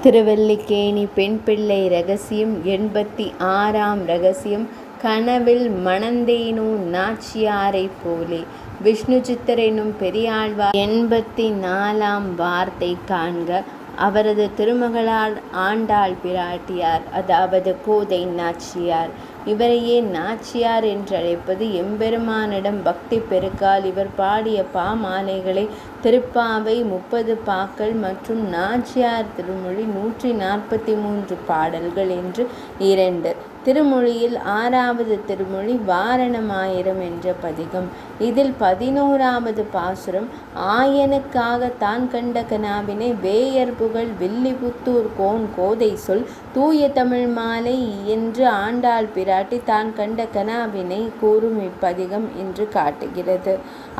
திருவல்லிக்கேணி பெண் பிள்ளை ரகசியம் 86ஆம் ரகசியம். கனவில் மணந்தேனோ நாச்சியாரைப் போலே. விஷ்ணு சித்தர் என்னும் பெரியாழ்வார் 84ஆம் வார்த்தை காண்க. அவரது திருமகளார் ஆண்டாள் பிராட்டியார், அதாவது கோதை நாச்சியார். இவரையே நாச்சியார் என்றழைப்பது எம்பெருமானிடம் பக்தி பெருக்கால் இவர் பாடிய பாமாலைகளை திருப்பாவை 30 பாக்கள் மற்றும் நாச்சியார் திருமொழி 143 பாடல்கள் என்று 2. திருமொழியில் 6வது திருமொழி வாரணமாயிரம் என்ற பதிகம். இதில் 11வது பாசுரம் ஆயனுக்காக தான் கண்ட கனாவினை வேயர் புகழ் வில்லிபுத்தூர் கோன் கோதை சொல் தூய தமிழ் மாலை என்று ஆண்டாள் பிராட்டி தான் கண்ட கனாவினை கூறும் இப்பதிகம் என்று காட்டுகிறது.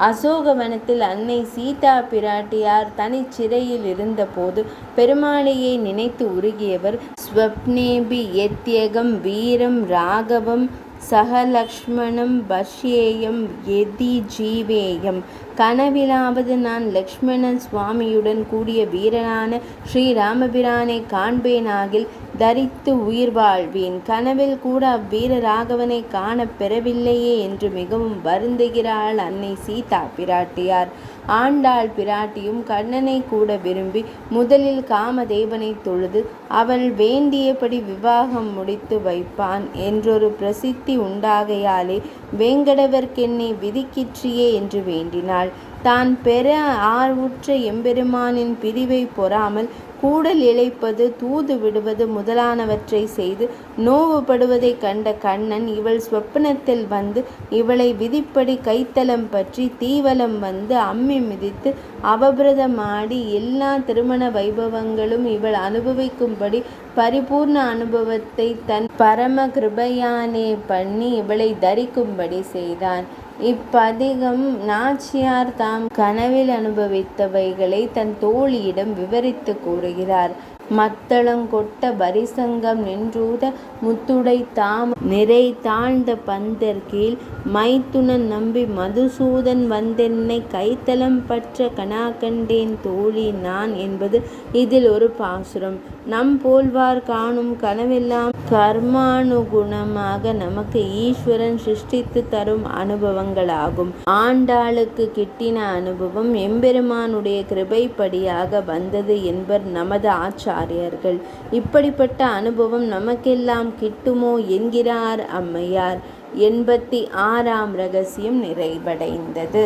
அசோகவனத்தில் அன்னை சீதா பிராட்டியார் தனிச்சிறையில் இருந்தபோது பெருமாளையை நினைத்து உருகியவர் ஸ்வப்னேபி யத்யகம் வீரம் ராகவம் சகலக்ஷ்மணம் பஷ்யேயம் எதி ஜீவேயம். கனவிலாவது நான் லக்ஷ்மணன் சுவாமியுடன் கூடிய வீரனான ஸ்ரீராமபிரானை காண்பேனாகில் தரித்து உயிர் வாழ்வேன். கனவில் கூட அவ்வீர ராகவனை காண பெறவில்லையே என்று மிகவும் வருந்துகிறாள் அன்னை சீதா பிராட்டியார். ஆண்டாள் பிராட்டியும் கண்ணனை கூட விரும்பி முதலில் காமதேவனை தொழுது அவள் வேண்டியபடி விவாகம் முடித்து வைப்பான் என்றொரு பிரசித்தி உண்டாகையாலே வேங்கடவர்க்கென்னை விதிக்கிற்றியே என்று வேண்டினாள். தான் பெற ஆர்வுற்ற எம்பெருமானின் பிரிவை பொறாமல் கூடல் இழைப்பது தூது விடுவது முதலானவற்றை செய்து நோவுபடுவதை கண்ட கண்ணன் இவள் சொப்பனத்தில் வந்து இவளை விதிப்படி கைத்தலம் பற்றி தீவலம் வந்து அம்மி மிதித்து அவபிரதமாடி எல்லா திருமண வைபவங்களும் இவள் அனுபவிக்கும்படி பரிபூர்ண அனுபவத்தை தன் பரம கிருபையானே பண்ணி இவளை தரிக்கும்படி செய்தான். இப்பதிகம் நாச்சியார் தாம் கனவில் அனுபவித்தவைகளை தன் தோழியிடம் விவரித்து கூறுகிறார். மத்தளங்கொட்ட பரிசங்கம் நின்றூத முத்துடை தாம் நிறை தாழ்ந்த பந்தர் கீழ் மைத்துனன் நம்பி மதுசூதன் வந்தென்னை கைத்தலம் பற்ற கனா கண்டேன் தோழி நான் என்பது இதில் ஒரு பாசுரம். நம் போல்வார் காணும் கனவெல்லாம் கர்மானுகுணமாக நமக்கு ஈஸ்வரன் சிருஷ்டித்து தரும் அனுபவங்களாகும். ஆண்டாளுக்கு கிட்டின அனுபவம் எம்பெருமானுடைய கிருபைப்படியாக வந்தது என்பர் நமது ஆச்சாரியர்கள். இப்படிப்பட்ட அனுபவம் நமக்கெல்லாம் கிட்டுமோ என்கிறார் அம்மையார். 86ஆம் ரகசியம் நிறைவடைந்தது.